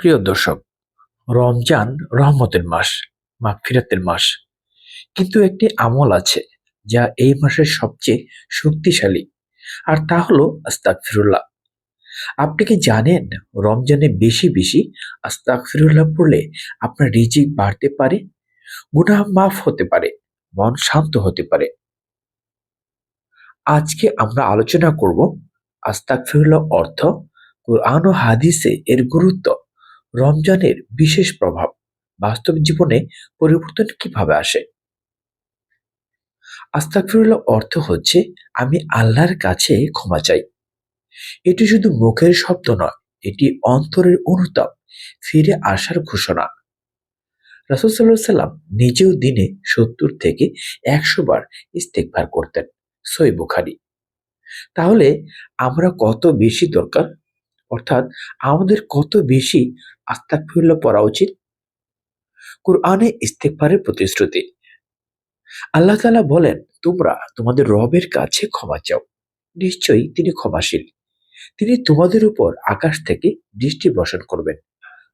প্রিয় দর্শক, রমজান রহমতের মাস, মাগফিরাতের মাস। কিন্তু একটি আমল আছে যা এই মাসের সবচেয়ে শক্তিশালী, আর তা হলো আস্তাগফিরুল্লাহ। আপনি কি জানেন রমজানে বেশি বেশি আস্তাগফিরুল্লাহ পড়লে আপনার রিজিক বাড়তে পারে, গুনাহ মাফ হতে পারে, মন শান্ত হতে পারে। আজকে আমরা আলোচনা করব আস্তাগফিরুল্লাহ অর্থ, কুরআন ও হাদিসে এর গুরুত্ব, রমজানের বিশেষ প্রভাব, বাস্তব জীবনে পরিবর্তন কিভাবে আসে। আস্তাগফিরুল্লাহ অর্থ হচ্ছে আমি আল্লাহর কাছে ক্ষমা চাই। এটি শুধু মুখের শব্দ নয়, এটি অন্তরের অনুতাপ, ফিরে আসার ঘোষণা। রাসূল সাল্লাল্লাহু আলাইহি সাল্লাম নিজেও দিনে ৭০ থেকে ১০০ বার ইস্তেগফার করতেন। সহিহ বুখারী। তাহলে আমরা কত বেশি দরকার, অর্থাৎ আমাদের কত বেশি আস্তাগফিরুল্লাহ পড়া উচিত। কুরআনে ইস্তেগফারের প্রতিশ্রুতি। আল্লাহ তাআলা বলেন, তোমরা তোমাদের রবের কাছে ক্ষমা চাও, নিশ্চয়ই তিনি ক্ষমাশীল। তিনি তোমাদের উপর আকাশ থেকে বৃষ্টি বর্ষণ করবেন,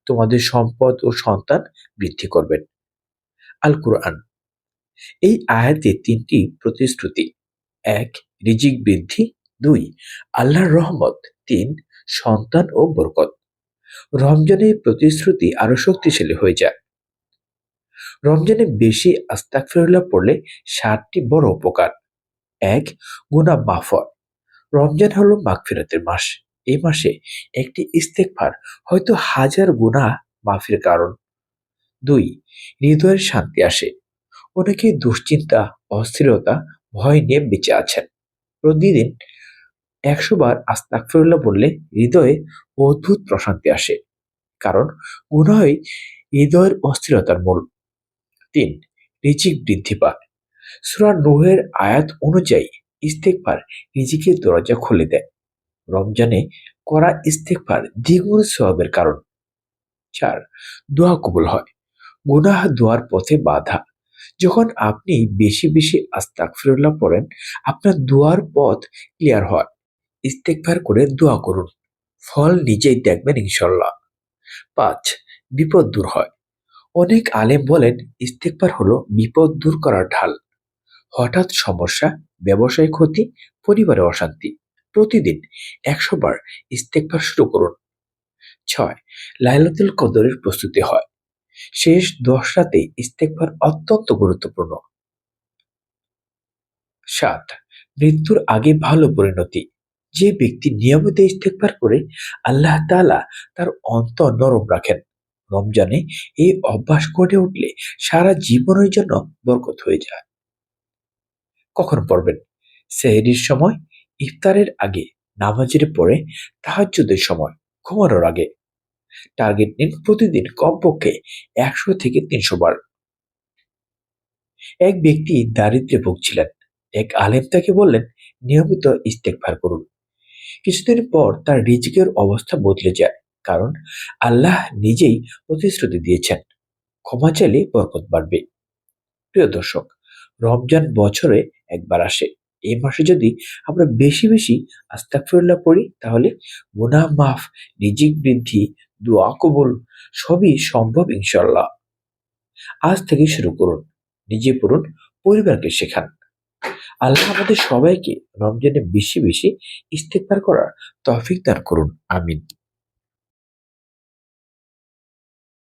তোমাদের সম্পদ ও সন্তান বৃদ্ধি করবেন। আল কুরআন। এই আয়াতে ৩টি প্রতিশ্রুতি: ১. রিজিক বৃদ্ধি, ২. আল্লাহর রহমত, ৩. সন্তান ও বরকত। রমজানে এই প্রতিশ্রুতি আরো শক্তিশালী হয়ে যায়। রমজানে বেশি আস্তাগফিরুল্লাহ পড়লে ৭টি বড় উপকার। ১. গুনাহ মাফ হয়। রমজান হলো মাগফিরাতের মাস। এই মাসে একটি ইস্তেগফার হয়তো হাজার গুনাহ মাফের কারণ। ২. হৃদয়ের শান্তি আসে। অনেকেই দুশ্চিন্তা, অস্থিরতা, ভয় নিয়ে বেঁচে আছেন। প্রতিদিন ১০০ বার আস্তাগফিরুল্লাহ বললে হৃদয়ে অদ্ভুত প্রশান্তি আসে, কারণ গুনাহই হৃদয়ের অস্থিরতার মূল। ৩. রিজিক বৃদ্ধি পায়। সূরা নূহের আয়াত অনুযায়ী ইস্তেগফার রিজিকের দরজা খুলে দেয়। রমজানে করা ইস্তেগফার দ্বিগুণ সওয়াবের কারণ। ৪. দোয়া কবুল হয়। গুনাহ দোয়ার পথে বাধা। যখন আপনি বেশি বেশি আস্তাগফিরুল্লাহ পড়েন, আপনার দোয়ার পথ ক্লিয়ার হয়। ইস্তেগফার করে দোয়া করুন, ফল নিজেই দেখবেন ইনশাল্লাহ। ৫. বিপদ দূর হয়। অনেক আলেম বলেন ইস্তেগফার হলো বিপদ দূর করার ঢাল। হঠাৎ সমস্যা, ব্যবসায় ক্ষতি, পরিবারে অশান্তি, প্রতিদিন ১০০ বার ইস্তেগফার শুরু করুন। ৬. লাইলাতুল কদরের প্রস্তুতি হয়। শেষ ১০ রাতে ইস্তেগফার অত্যন্ত গুরুত্বপূর্ণ। ৭. মৃত্যুর আগে ভালো পরিণতি। যে ব্যক্তি নিয়মিত ইস্তেগফার করে, আল্লাহ তাআলা তার অন্তর নরম রাখেন। রমজানে এই অভ্যাস গড়ে উঠলে সারা জীবনের জন্য বরকত হয়ে যায়। কখন পড়বেন? সেহরির সময়, ইফতারের আগে, নামাজের পরে, তাহাজ্জুদের সময়, ঘুমানোর আগে। টার্গেট নিন প্রতিদিন কমপক্ষে ১০০ থেকে ৩০০ বার। এক ব্যক্তি দারিদ্র্যে ভুগছিলেন। এক আলেম তাকে বললেন, নিয়মিত ইস্তেগফার করুন। কিছুদিন পর তার রিজিকের অবস্থা বদলে যায়, কারণ আল্লাহ নিজেই প্রতিশ্রুতি দিয়েছেন, ক্ষমা চাইলে বরকত বাড়বে। প্রিয় দর্শক, রমজান বছরে একবার আসে। এই মাসে যদি আমরা বেশি বেশি আস্তাগফিরুল্লাহ পড়ি, তাহলে গুনাহ মাফ, রিজিক বৃদ্ধি, দোয়া কবুল সবই সম্ভব ইনশাল্লাহ। আজ থেকে শুরু করুন, নিজে পড়ুন, পরিবারকে শেখান। আল্লাহ আমাদের সবাইকে রমজানে বেশি বেশি ইস্তেগফার করার তৌফিক দান করুন। আমিন।